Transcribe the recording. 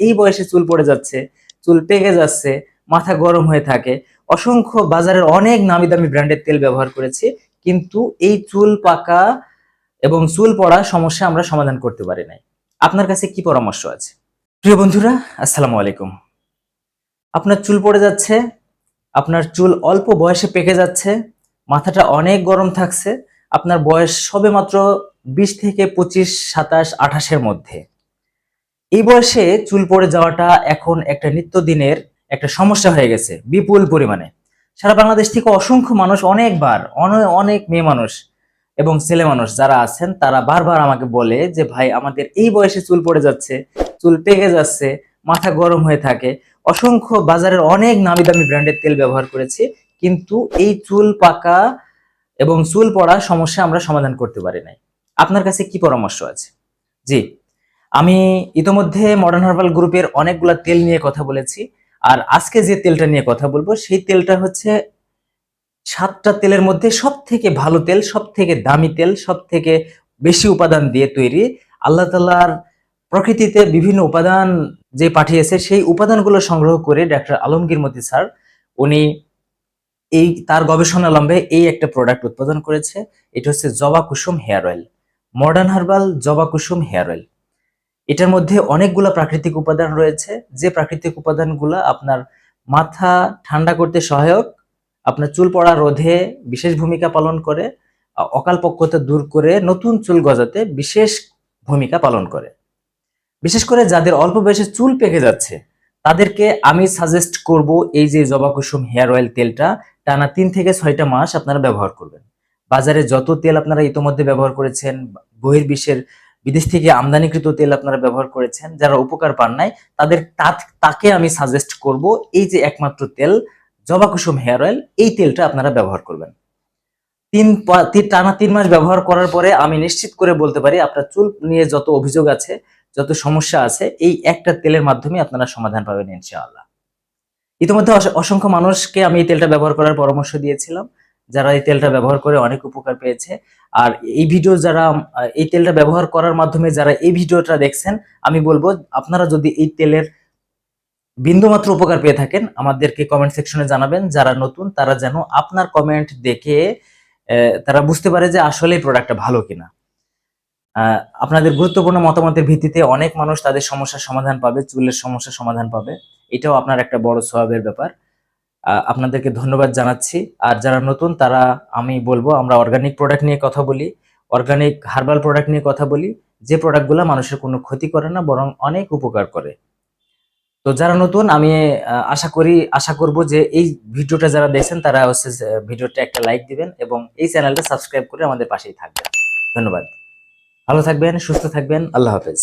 এই বয়সে চুল পড়ে যাচ্ছে, চুল পেকে যাচ্ছে, মাথা গরম হয়ে থাকে। অসংখ্য বাজারের অনেক নামি দামি ব্র্যান্ডের তেল ব্যবহার করেছি, কিন্তু এই চুল পাকা এবং চুল পড়া সমস্যা আমরা সমাধান করতে পারি নাই। আপনার কাছে কি পরামর্শ আছে? প্রিয় বন্ধুরা, আসসালামু আলাইকুম। আপনার চুল পড়ে যাচ্ছে, আপনার চুল অল্প বয়সে পেকে যাচ্ছে, মাথাটা অনেক গরম থাকছে, আপনার বয়স সবেমাত্র 20 থেকে 25, 27, 28-এর মধ্যে। এই বয়সে চুল পড়ে যাওয়াটা এখন একটা নিত্যদিনের একটা সমস্যা হয়ে গেছে বিপুল পরিমাণে। সারা বাংলাদেশ থেকে অসংখ্য মানুষ, অনেকবার অনেক মেয়ে মানুষ এবং ছেলে মানুষ যারা আছেন তারা বারবার আমাকে বলে যে ভাই, আমাদের এই বয়সে চুল পড়ে যাচ্ছে, চুল পেকে যাচ্ছে, মাথা গরম হয়ে থাকে। অসংখ্য বাজারের অনেক নামি দামি ব্র্যান্ডের তেল ব্যবহার করেছি, কিন্তু এই চুল পাকা এবং চুল পড়া সমস্যা আমরা সমাধান করতে পারি নাই। আপনার কাছে কি পরামর্শ আছে? জি, আমি ইতোমধ্যে মডার্ন হার্বাল গ্রুপের অনেকগুলা তেল নিয়ে কথা বলেছি, আর আজকে যে তেলটা নিয়ে কথা বলবো সেই তেলটা হচ্ছে 7টা তেলের মধ্যে সব থেকে ভালো তেল, সব থেকে দামি তেল, সব থেকে বেশি উপাদান দিয়ে তৈরি। আল্লাহ তাআলার প্রকৃতিতে বিভিন্ন উপাদান যে পাঠিয়েছে, সেই উপাদানগুলো সংগ্রহ করে ডাক্তার আলমগীর মতি স্যার উনি তার গবেষণালম্বে এই একটা প্রোডাক্ট উৎপাদন করেছে। এটা হচ্ছে জবা কুসুম হেয়ার অয়েল, মডার্ন হার্বাল জবা কুসুম হেয়ার অয়েল। এটার মধ্যে অনেকগুলা প্রাকৃতিক উপাদান রয়েছে, যে প্রাকৃতিক উপাদানগুলা আপনার মাথা ঠান্ডা করতে সহায়ক, আপনার চুল পড়া রোধে বিশেষ ভূমিকা পালন করে, অকালপক্কতা দূর করে নতুন চুল গজাতে বিশেষ ভূমিকা পালন করে। বিশেষ করে যাদের অল্প বয়সে চুল পেকে যাচ্ছে তাদেরকে আমি সাজেস্ট করব এই যে জবা কুসুম হেয়ার অয়েল তেলটা টানা 3 থেকে 6টা মাস আপনারা ব্যবহার করবেন। বাজারে যত তেল আপনারা ইতোমধ্যে ব্যবহার করেছেন, বহির্বিশ্বের বিদেশ থেকে আমদানিকৃত তেল আপনারা ব্যবহার করেছেন, যারা উপকার পান নাই তাকে আমি সাজেস্ট করব এই যে একমাত্র তেল জবা কুসুম হেয়ার অয়েল, এই তেলটা আপনারা ব্যবহার করবেন। টানা 3 মাস ব্যবহার করার পরে আমি নিশ্চিত করে বলতে পারি আপনার চুল নিয়ে যত অভিযোগ আছে, যত সমস্যা আছে, এই একটা তেলের মাধ্যমে আপনারা সমাধান পাবেন ইনশাআল্লাহ। ইতিমধ্যে অসংখ্য মানুষকে আমি এই তেলটা ব্যবহার করার পরামর্শ দিয়েছিলাম, যারা এই তেলটা ব্যবহার করে অনেক উপকার পেয়েছে। আর এই ভিডিও যারা এই তেলটা ব্যবহার করার মাধ্যমে যারা এই ভিডিওটা দেখছেন, আমি বলবো আপনারা যদি এই তেলের বিন্দুমাত্র উপকার পেয়ে থাকেন আমাদেরকে কমেন্ট সেকশনে জানাবেন। যারা নতুন তারা যেন আপনার কমেন্ট দেখে তারা বুঝতে পারে যে আসলে এই প্রোডাক্টটা ভালো কিনা। আপনাদের গুরুত্বপূর্ণ মতামতের ভিত্তিতে অনেক মানুষ তাদের সমস্যার সমাধান পাবে, চুলের সমস্যার সমাধান পাবে। এটাও আপনার একটা বড় সওয়াবের ব্যাপার। আপনাদেরকে ধন্যবাদ জানাচ্ছি। আর যারা নতুন তারা আমি বলবো আমরা অর্গানিক প্রোডাক্ট নিয়ে কথা বলি, অর্গানিক হার্বাল প্রোডাক্ট নিয়ে কথা বলি, যে প্রোডাক্টগুলো মানুষের কোনো ক্ষতি করে না, বরং অনেক উপকার করে। তো যারা নতুন আমি আশা করব যে এই ভিডিওটা যারা দেখছেন তারা হচ্ছে ভিডিওটা একটা লাইক দিবেন এবং এই চ্যানেলটা সাবস্ক্রাইব করে আমাদের পাশেই থাকবেন। ধন্যবাদ। ভালো থাকবেন, সুস্থ থাকবেন। আল্লাহ হাফেজ।